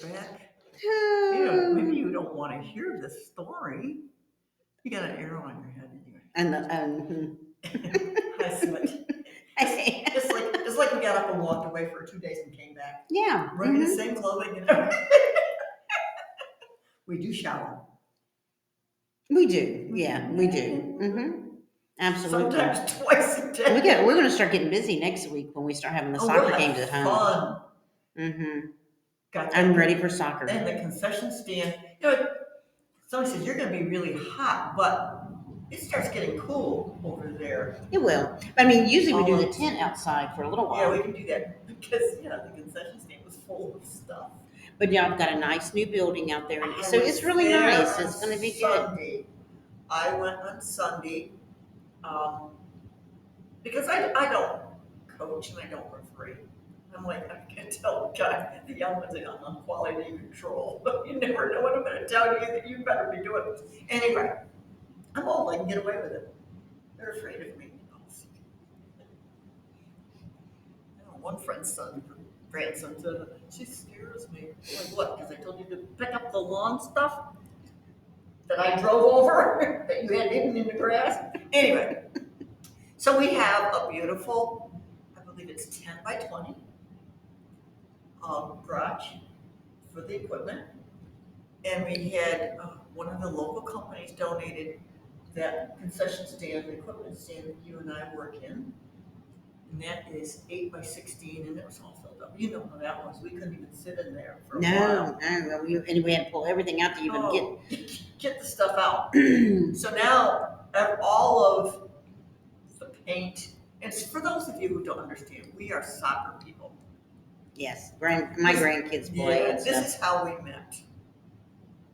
back. Maybe you don't want to hear this story. You got an arrow on your head anyway. And Hi, Soot. It's like we got up and walked away for 2 days and came back. yeah, Wearing the same clothing and everything. We do shower. we do. Yeah, we do. Absolutely. Sometimes twice a day. We're going to start getting busy next week when we start having the soccer games at home. Fun. I'm ready for soccer. And the concession stand. Somebody says you're going to be really hot, but it starts getting cool over there. It will. I mean, usually we do the tent outside for a little while. Yeah, we can do that because the concession stand was full of stuff. But y'all got a nice new building out there, so it's really nice. It's going to be good. I went on Sunday because I don't coach and I don't referee. I'm like, I can't tell the young ones that I'm on quality control. But you never know what I'm going to tell you that you better be doing. Anyway, I'm old. I can get away with it. They're afraid of me. One friend's grandson said, she scares me. I'm like, what? Because I told you to pick up the lawn stuff that I drove over that you had hidden in the grass? Anyway, so we have a beautiful, I believe it's 10 by 20 garage for the equipment. And we had one of the local companies donated that concession stand, the equipment stand that you and I work in. And that is 8 by 16, and it was all filled up. You know how that was. We couldn't even sit in there for a while. No. And we had to pull everything out to even get the stuff out. So now all of the paint, and for those of you who don't understand, we are soccer people. Yes, my grandkids play. Yeah, this is how we met,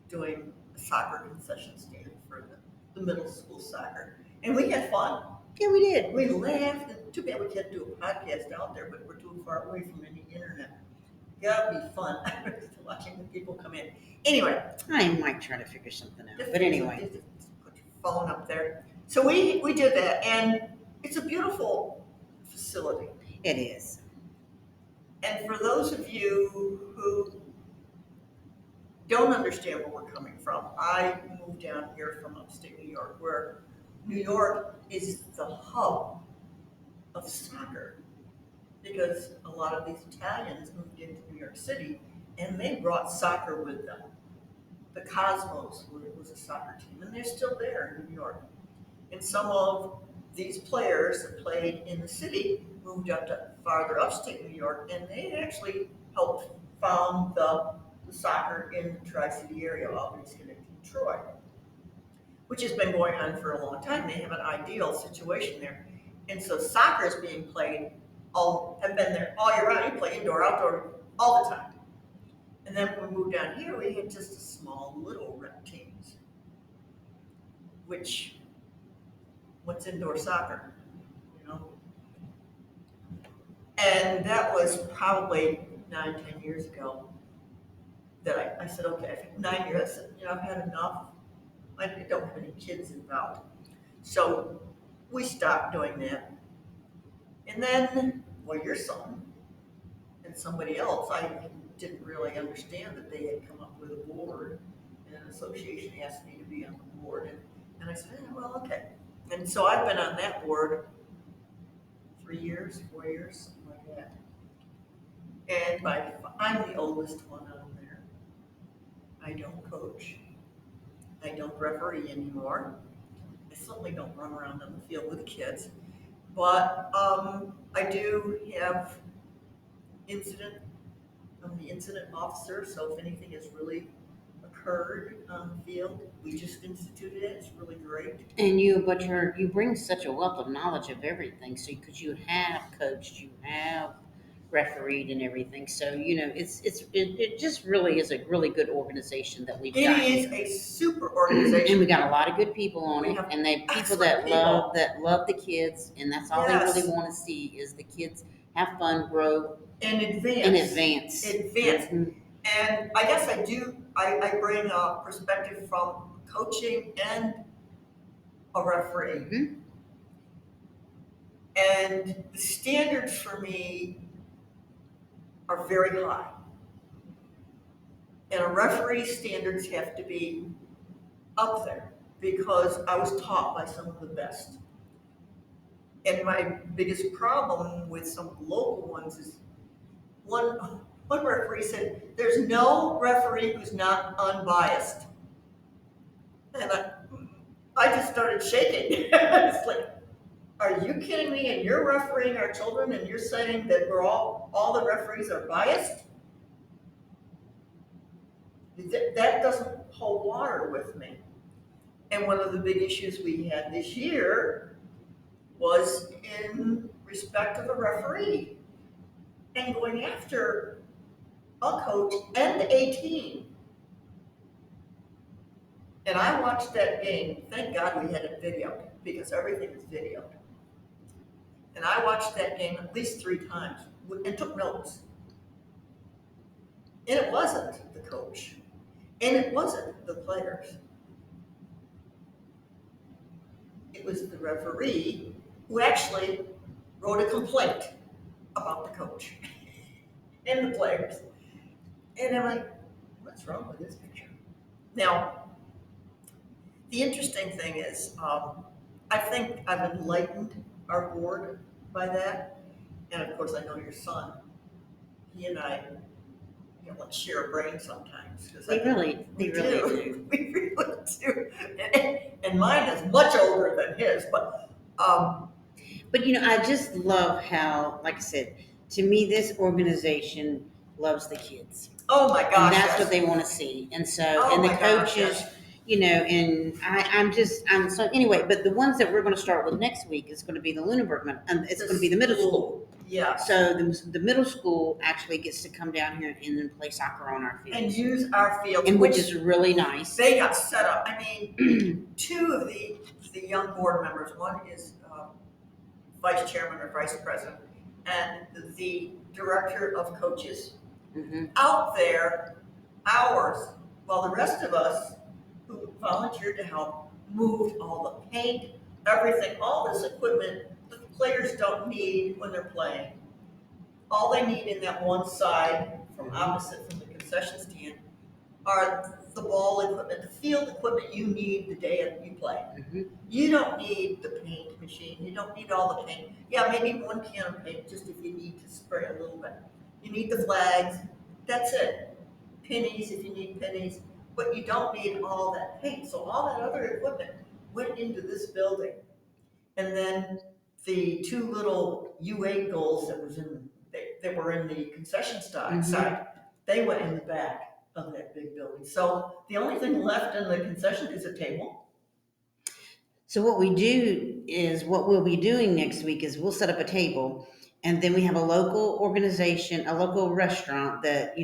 doing a soccer concession stand for the middle school soccer. And we had fun. Yeah, we did. We laughed. Too bad we can't do a podcast out there, but we're too far away from any internet. That'd be fun. Watching the people come in. Anyway. I might try to figure something out. But anyway. Put your phone up there. So we did that, and it's a beautiful facility. It is. And for those of you who don't understand where we're coming from, I moved down here from upstate New York, where New York is the hub of soccer, because a lot of these Italians moved into New York City and they brought soccer with them. The Cosmos was a soccer team, and they're still there in New York. And some of these players that played in the city moved up to farther upstate New York, and they actually helped found the soccer in the Tri-City area, Albany, Schenectady, Troy, which has been going on for a long time. They have an ideal situation there. And so soccer is being played have been there all year round. You play indoor, outdoor, all the time. And then when we moved down here, we had just a small little rec teams. Which, what's indoor soccer? And that was probably 9-10 years ago that I said, okay, I think 9 years, I said, I've had enough. I don't have any kids involved. So we stopped doing that. And then, your son and somebody else, I didn't really understand that they had come up with a board, and an association asked me to be on the board. And I said, well, okay. And so I've been on that board 3 years, 4 years, something like that. And I'm the oldest one on there. I don't coach. I don't referee anymore. I certainly don't run around on the field with the kids. But I do have I'm the incident officer, so if anything has really occurred on the field, we just instituted it. It's really great. And you bring such a wealth of knowledge of everything. So because you have coached, you have refereed and everything. So it just really is a really good organization that we've got. It is a super organization, and we got a lot of good people on it, and they people that love the kids, and that's all they really want to see is the kids have fun, grow, and advance. Mm-hmm. And I guess I bring a perspective from coaching and a referee. Mm-hmm. And the standards for me are very high. And a referee's standards have to be up there because I was taught by some of the best. And my biggest problem with some local ones is one, one referee said, there's no referee who's not unbiased. And I just started shaking. It's like, are you kidding me? And you're refereeing our children and you're saying that we're all the referees are biased? That doesn't hold water with me. And one of the big issues we had this year was in respect of a referee and going after a coach and a team. And I watched that game. Thank God we had it videoed because everything is videoed. And I watched that game at least 3 times and took notes. And it wasn't the coach. And it wasn't the players. It was the referee who actually wrote a complaint about the coach and the players. And I'm like, what's wrong with this picture? Now, the interesting thing is, I think I've enlightened our board by that. And of course, I know your son. He and I, let's share a brain sometimes. They really do. We really do. And mine is much older than his, but But I just love how, like I said, to me, this organization loves the kids. oh my gosh, And that's yes. what they want to see. And so, Oh and the my gosh, coaches, yes. And I'm so anyway. But the ones that we're going to start with next week is going to be the Lunenburg, and it's going to be the middle school. Yeah. So the middle school actually gets to come down here and then play soccer on our field. And use our fields, and which is really nice. They got set up. I mean, 2 of the young board members. One is vice chairman or vice president, and the director of coaches. Mm-hmm. Out there, hours, while the rest of us who volunteered to help moved all the paint, everything, all this equipment that the players don't need when they're playing. All they need in that one side from opposite from the concession stand are the ball equipment, the field equipment you need the day you play. Mm-hmm. You don't need the paint machine. You don't need all the paint. Yeah, maybe 1 can of paint just if you need to spray a little bit. You need the flags. That's it. Pennies if you need pennies. But you don't need all that paint. So all that other equipment went into this building. And then the 2 little U8 goals that were in the concession side, they went in the back of that big building. So the only thing left in the concession is a table. So what we'll be doing next week is we'll set up a table, and then we have a local organization, a local restaurant that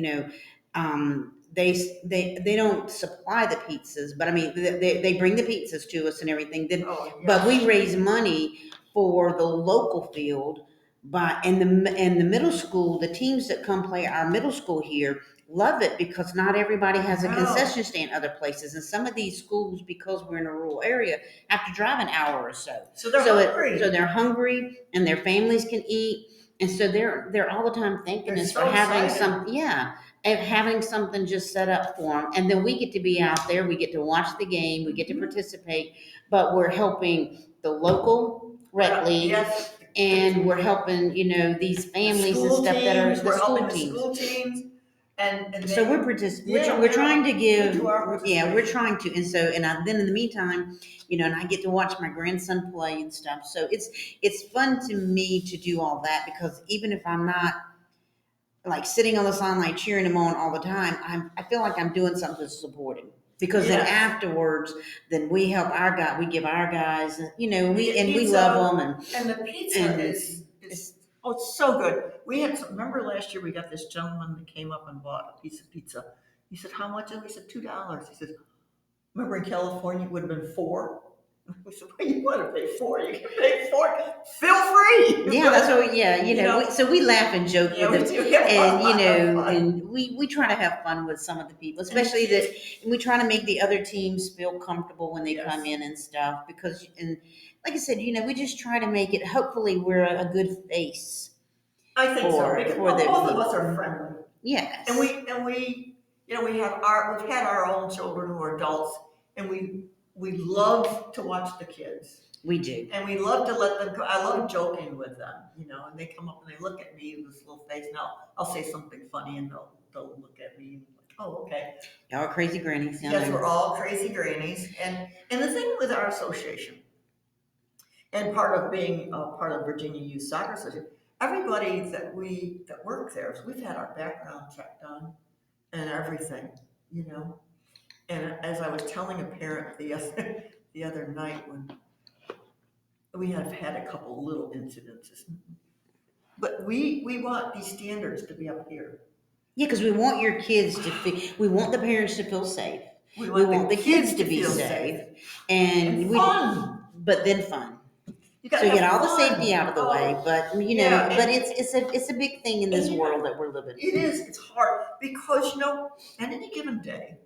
they don't supply the pizzas, but I mean they bring the pizzas to us and everything. Then, but we raise money for the local field. But in the middle school, the teams that come play our middle school here love it because not everybody has a concession stand other places, and some of these schools, because we're in a rural area, have to drive an hour or so. So they're hungry. So they're hungry, and their families can eat, and so they're all the time thanking us for having having something just set up for them, and then we get to be out there, we get to watch the game, we get to participate, but we're helping the local rec league. Yes. And we're helping, these families and stuff that are the school teams. School teams. And so we're trying to give, we're trying to, and so, then in the meantime, and I get to watch my grandson play and stuff. So it's fun to me to do all that because even if I'm not like sitting on the sideline cheering him on all the time, I feel like I'm doing something to support him. Because then afterwards, then we help our guys, we give our guys, we love them. And the pizza is it's so good. We had remember last year we got this gentleman that came up and bought a piece of pizza. He said, how much? And we said, $2. He said, remember in California it would have been $4. We said, well, you want to pay $4? You can pay $4. Feel free. Yeah, that's what. So we laugh and joke with them, and we try to have fun with some of the people, especially and we try to make the other teams feel comfortable when they come in and stuff. Because, and like I said, we just try to make it. Hopefully, we're a good face. I think so. Because both of us are friendly. Yes. And we we've had our own children who are adults, and we love to watch the kids. We do. And we love to let them go. I love joking with them, and they come up and they look at me with this little face. Now I'll say something funny and they'll look at me and like, oh, okay. Y'all are crazy grannies. Yes, we're all crazy grannies. And the thing with our association, and part of being part of Virginia Youth Soccer Association, everybody that work there, so we've had our background check done and everything, you know. And as I was telling a parent the other night when we have had a couple little incidences, but we want these standards to be up here. Yeah, because we want your kids to feel, we want the parents to feel safe. We want the kids to be safe. And fun. But then fun. You so you get all the fun. safety out of the way, but but it's a big thing in this world that we're living in. It is. It's hard because at any given day,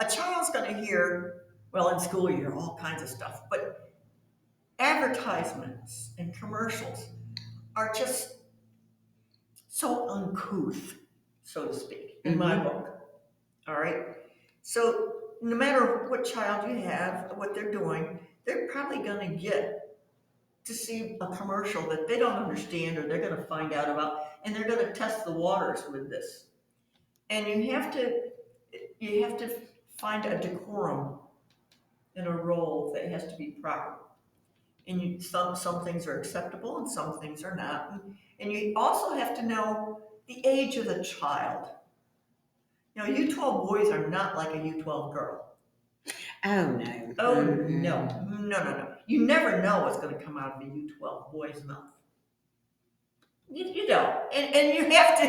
a child's going to hear, well, in school you hear all kinds of stuff, but advertisements and commercials are just so uncouth, so to speak, in my book. All right. So no matter what child you have, what they're doing, they're probably going to get to see a commercial that they don't understand or they're going to find out about, and they're going to test the waters with this. And you have to find a decorum in a role that has to be proper. And some things are acceptable and some things are not. And you also have to know the age of the child. U12 boys are not like a U12 girl. Oh, no. Oh, no. You never know what's going to come out of a U12 boy's mouth. You don't. And you have to,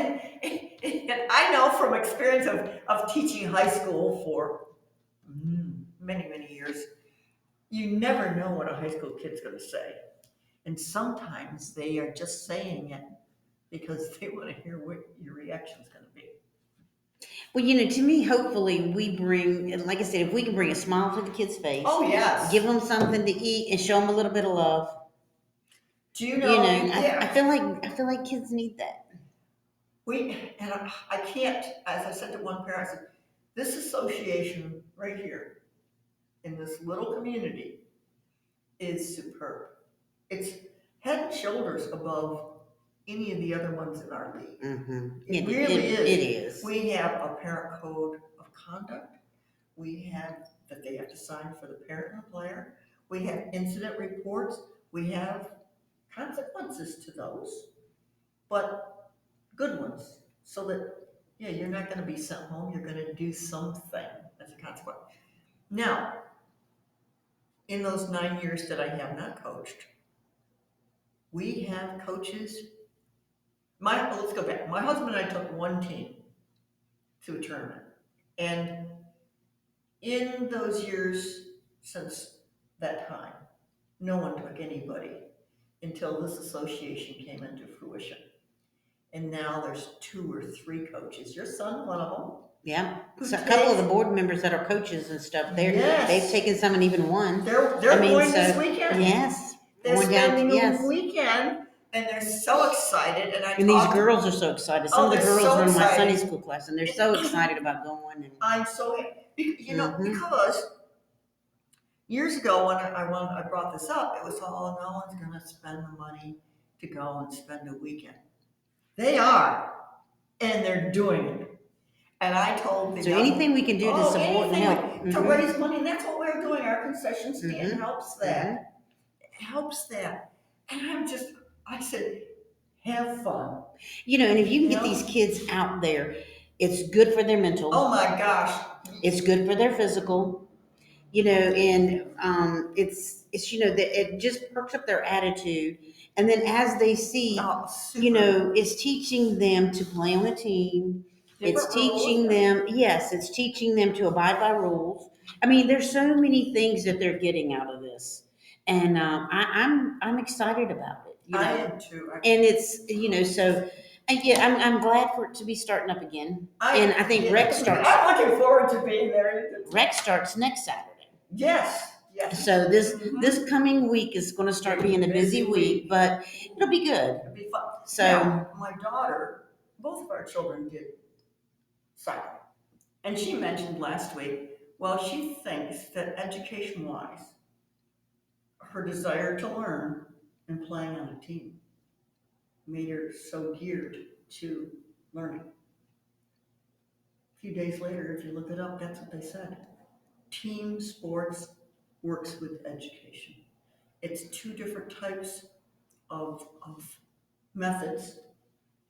and I know from experience of teaching high school for many, many years, you never know what a high school kid's going to say. And sometimes they are just saying it because they want to hear what your reaction is going to be. Well, to me, hopefully we bring, like I said, if we can bring a smile to the kid's face. Oh, yes. Give them something to eat and show them a little bit of love. Do you know? I feel like kids need that. I can't, as I said to one parent, I said, this association right here in this little community is superb. It's head and shoulders above any of the other ones in our league. Mm-hmm. It really is. It is. We have a parent code of conduct. We have that they have to sign for the parent and the player. We have incident reports. We have consequences to those, but good ones, so that you're not going to be sent home. You're going to do something as a consequence. Now, in those 9 years that I have not coached, we have coaches. Let's go back. My husband and I took one team to a tournament, and in those years since that time, no one took anybody until this association came into fruition. And now there's 2 or 3 coaches. Your son, one of them. Yeah. So a couple of the board members that are coaches and stuff, they've taken some and even won. They're going this weekend. Yes. They're spending a weekend, and they're so excited. And these girls are so excited. Some of the girls are in my Sunday school class, and they're so excited about going. And I'm so happy. Because years ago when I brought this up, it was no one's going to spend the money to go and spend a weekend. They are, and they're doing it. And I told them. So anything we can do to support and help. To raise money, and that's what we're doing. Our concession stand helps that. It helps that. And I said, have fun. And if you can get these kids out there, it's good for their mental. Oh my gosh. It's good for their physical. And it just perks up their attitude. And then as they see, it's teaching them to play on a team. It's teaching them to abide by rules. I mean, there's so many things that they're getting out of this, and I'm excited about it. I am too. And it's so. I'm glad for it to be starting up again. And I think rec starts. I'm looking forward to being there. Rec starts next Saturday. Yes. So this coming week is going to start being a busy week, but it'll be good. It'll be fun. So now, my daughter, both of our children did soccer. And she mentioned last week, well, she thinks that education wise, her desire to learn and playing on a team made her so geared to learning. A few days later, if you look it up, that's what they said. Team sports works with education. It's two different types of methods,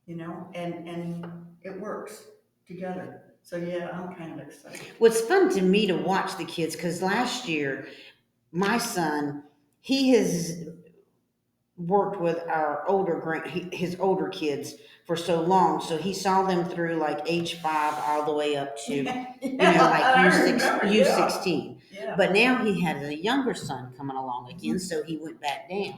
and it works together. So yeah, I'm kind of excited. Well, it's fun to me to watch the kids because last year, my son, he has worked with our his older kids for so long, so he saw them through like age 5 all the way up to Yeah, like I remember, U yeah. 16. Yeah. But now he has a younger son coming along again, so he went back down.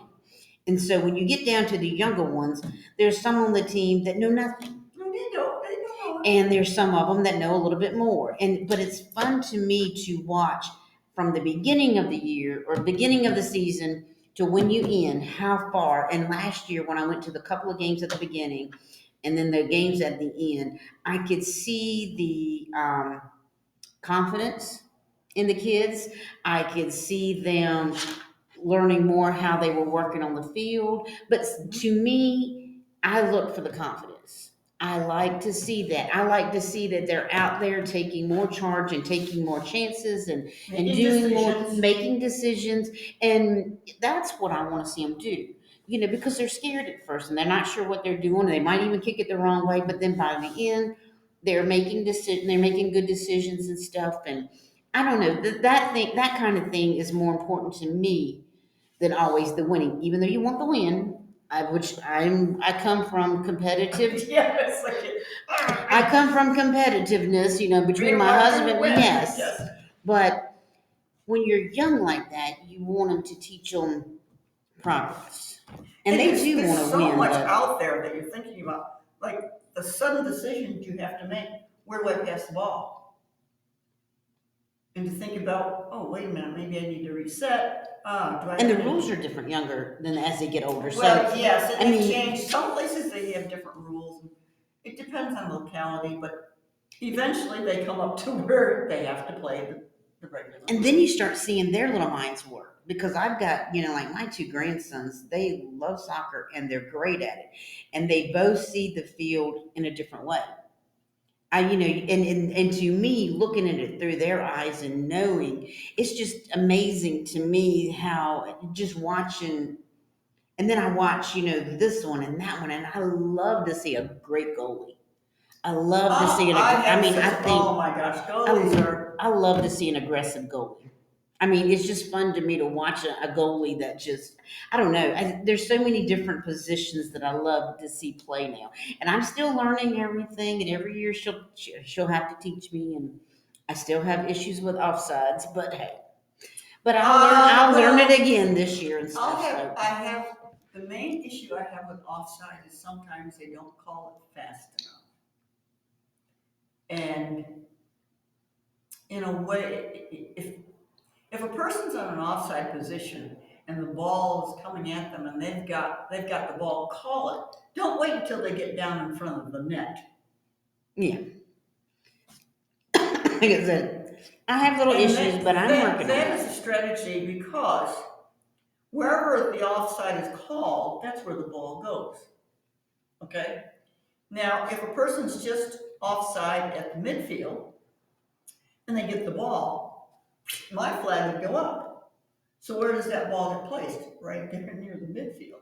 And so when you get down to the younger ones, there's some on the team that know nothing, No, they don't know. and there's some of them that know a little bit more. And but it's fun to me to watch from the beginning of the year or beginning of the season to when you end how far. And last year when I went to the couple of games at the beginning and then the games at the end, I could see the confidence in the kids. I could see them learning more how they were working on the field. But to me, I look for the confidence. I like to see that. I like to see that they're out there taking more charge and taking more chances and Making doing more, decisions. making decisions. And that's what I want to see them do. Because they're scared at first and they're not sure what they're doing. They might even kick it the wrong way, but then by the end, they're making good decisions and stuff. And I don't know that kind of thing is more important to me than always the winning. Even though you want the win, I come from competitive. Yeah, it's like I come from competitiveness, between we my want them to husband. win. Yes, Yes. but when you're young like that, you want them to teach them progress, and And they there's, do there's want to so win. much But out there that you're thinking about, like the sudden decisions you have to make. Where do I pass the ball? And to think about, oh, wait a minute, maybe I need to reset. Do I and the have rules any? are different younger than as they get older. Well, So yes, and I they've mean, changed. Some places they have different rules. It depends on locality, but eventually they come up to where they have to play the regular and then rules. you start seeing their little minds work because I've got, like my two grandsons, they love soccer and they're great at it. And they both see the field in a different way. And to me, looking at it through their eyes and knowing, it's just amazing to me how just watching. And then I watch, this one and that one, and I love to see a great goalie. I love to see I I have mean, I such, oh think my gosh, goalies are, I love to see an aggressive goalie. I mean, it's just fun to me to watch a goalie that just, I don't know. There's so many different positions that I love to see play now. And I'm still learning everything. And every year she'll have to teach me. And I still have issues with offsides, but hey, but I'll learn it well, again this year and stuff. So, I have, the main issue I have with offside is sometimes they don't call it fast enough. And in a way, if a person's on an offside position and the ball is coming at them and they've got the ball, call it. Don't wait until they get down in front of the net. yeah. Like I said, I have little And issues, but I'm working on that it. is a strategy because wherever the offside is called, that's where the ball goes. Okay? Now, if a person's just offside at the midfield and they get the ball, my flag would go up. So where does that ball get placed? Right there near the midfield.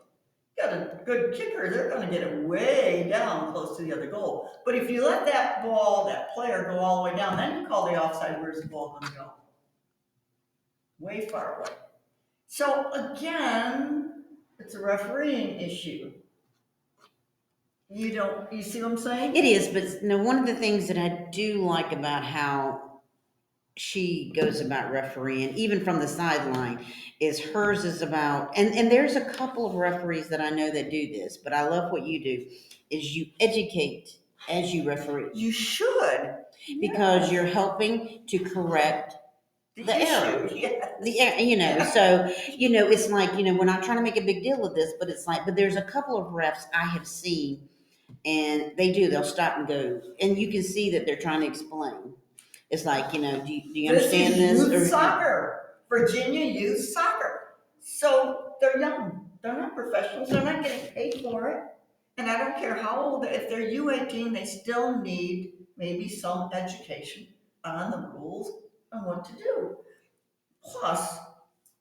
Got a good kicker, they're going to get it way down close to the other goal. But if you let that ball, that player, go all the way down, then you call the offside, where's the ball going to go? Way far away. So again, it's a refereeing issue. You see what I'm saying? It is, but no, one of the things that I do like about how she goes about refereeing, even from the sideline, is hers is about, and there's a couple of referees that I know that do this, but I love what you do, is you educate as you referee You should. because Yes. you're helping to correct The the issue, error. yes. The error, Yeah. so, it's like, we're not trying to make a big deal of this, but it's like, but there's a couple of refs I have seen and they'll stop and go, and you can see that they're trying to explain. It's like, do you This understand is this? youth soccer, Virginia youth soccer. So they're young. They're not professionals. They're not getting paid for it. And I don't care how old, if they're U18, they still need maybe some education on the rules and what to do. Plus,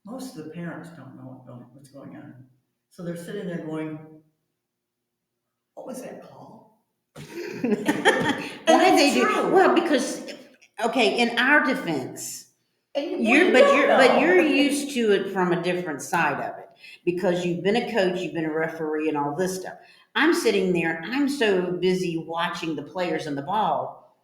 most of the parents don't know what's going on. So they're sitting there going, what was that call? Why they do? True. Well, because okay, in our defense, And you're used to it from a different side of it because you've been a coach, you've been a referee, and all this stuff. I'm sitting there, I'm so busy watching the players and the ball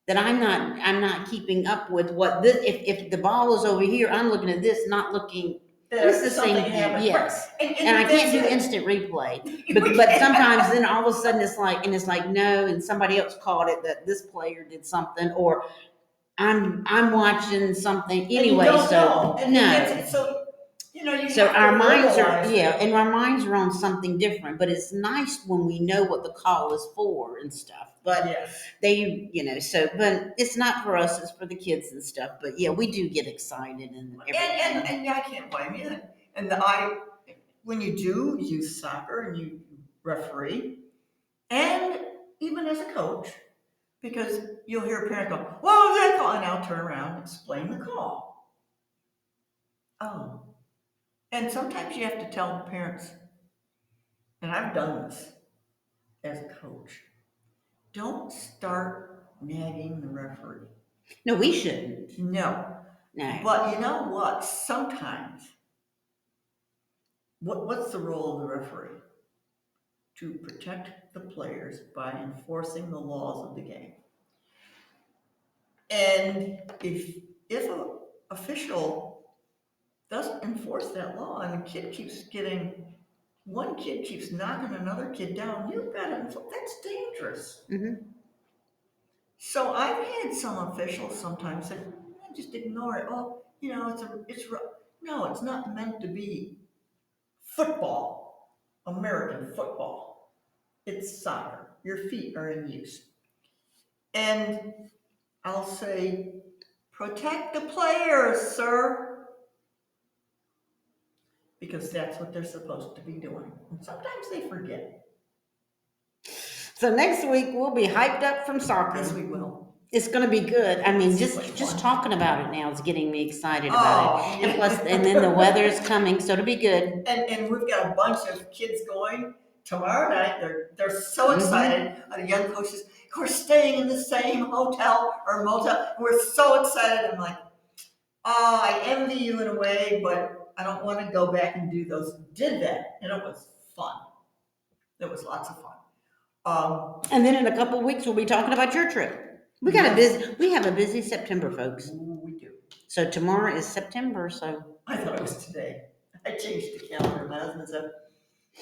that I'm not keeping up with what this. If the ball is over here, I'm looking at this, not looking. It's the same thing. Yes, and I can't do instant replay, but sometimes then all of a sudden it's like no, and somebody else caught it that this player did something, or I'm watching something anyway. So no. So you So have our to minds are verbalize it. and our minds are on something different. But it's nice when we know what the call is for and stuff. But Yes. but it's not for us, it's for the kids and stuff. But yeah, we do get excited and everything. And yeah, I can't blame you. And when you do youth soccer and you referee, and even as a coach, because you'll hear a parent go, "What was that call?" And I'll turn around and explain the call. Oh, and sometimes you have to tell the parents, and I've done this as a coach. Don't start nagging the referee. No, we shouldn't. No. No. But you know what? Sometimes, what's the role of the referee? To protect the players by enforcing the laws of the game. And if an official doesn't enforce that law and one kid keeps knocking another kid down, you've got to, that's dangerous. Mm-hmm. So I've had some officials sometimes say, just ignore it. Oh, no, it's not meant to be football, American football. It's soccer. Your feet are in use. And I'll say, protect the players, sir. Because that's what they're supposed to be doing. And sometimes they forget. So next week we'll be hyped up from soccer. Yes, we will. It's going to be good. I mean, just talking about it now is getting me excited about it. And plus, and then the weather's coming, so it'll be good. And we've got a bunch of kids going tomorrow night. They're so excited. The young coaches, we're staying in the same hotel or motel. We're so excited. I'm like, I envy you in a way, but I don't want to go back and do those. Did that, and it was fun. It was lots of fun. And then in a couple of weeks, we'll be talking about your trip. We have a busy September, folks. We do. So tomorrow is September, so. I thought it was today. I changed the calendar. My husband said,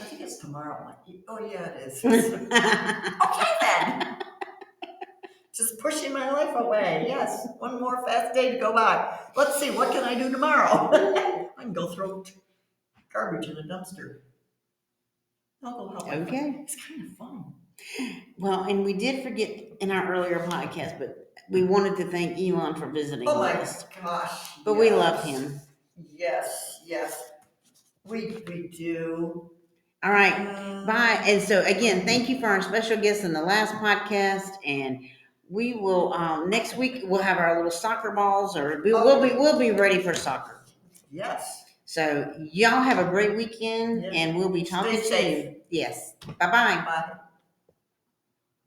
I think it's tomorrow. I'm like, oh yeah, it is. Okay then. Just pushing my life away. Yes, one more fast day to go by. Let's see, what can I do tomorrow? I can go throw garbage in a dumpster. I'll go help. Okay. It's kind of fun. Well, and we did forget in our earlier podcast, but we wanted to thank Elon for visiting us. Oh my gosh. But we love him. Yes. We do. All right. Bye. And so again, thank you for our special guest in the last podcast. And we will next week we'll have our little soccer balls, or we'll be ready for soccer. Yes. So y'all have a great weekend, and we'll be talking to you. Yes. Bye-bye. Bye.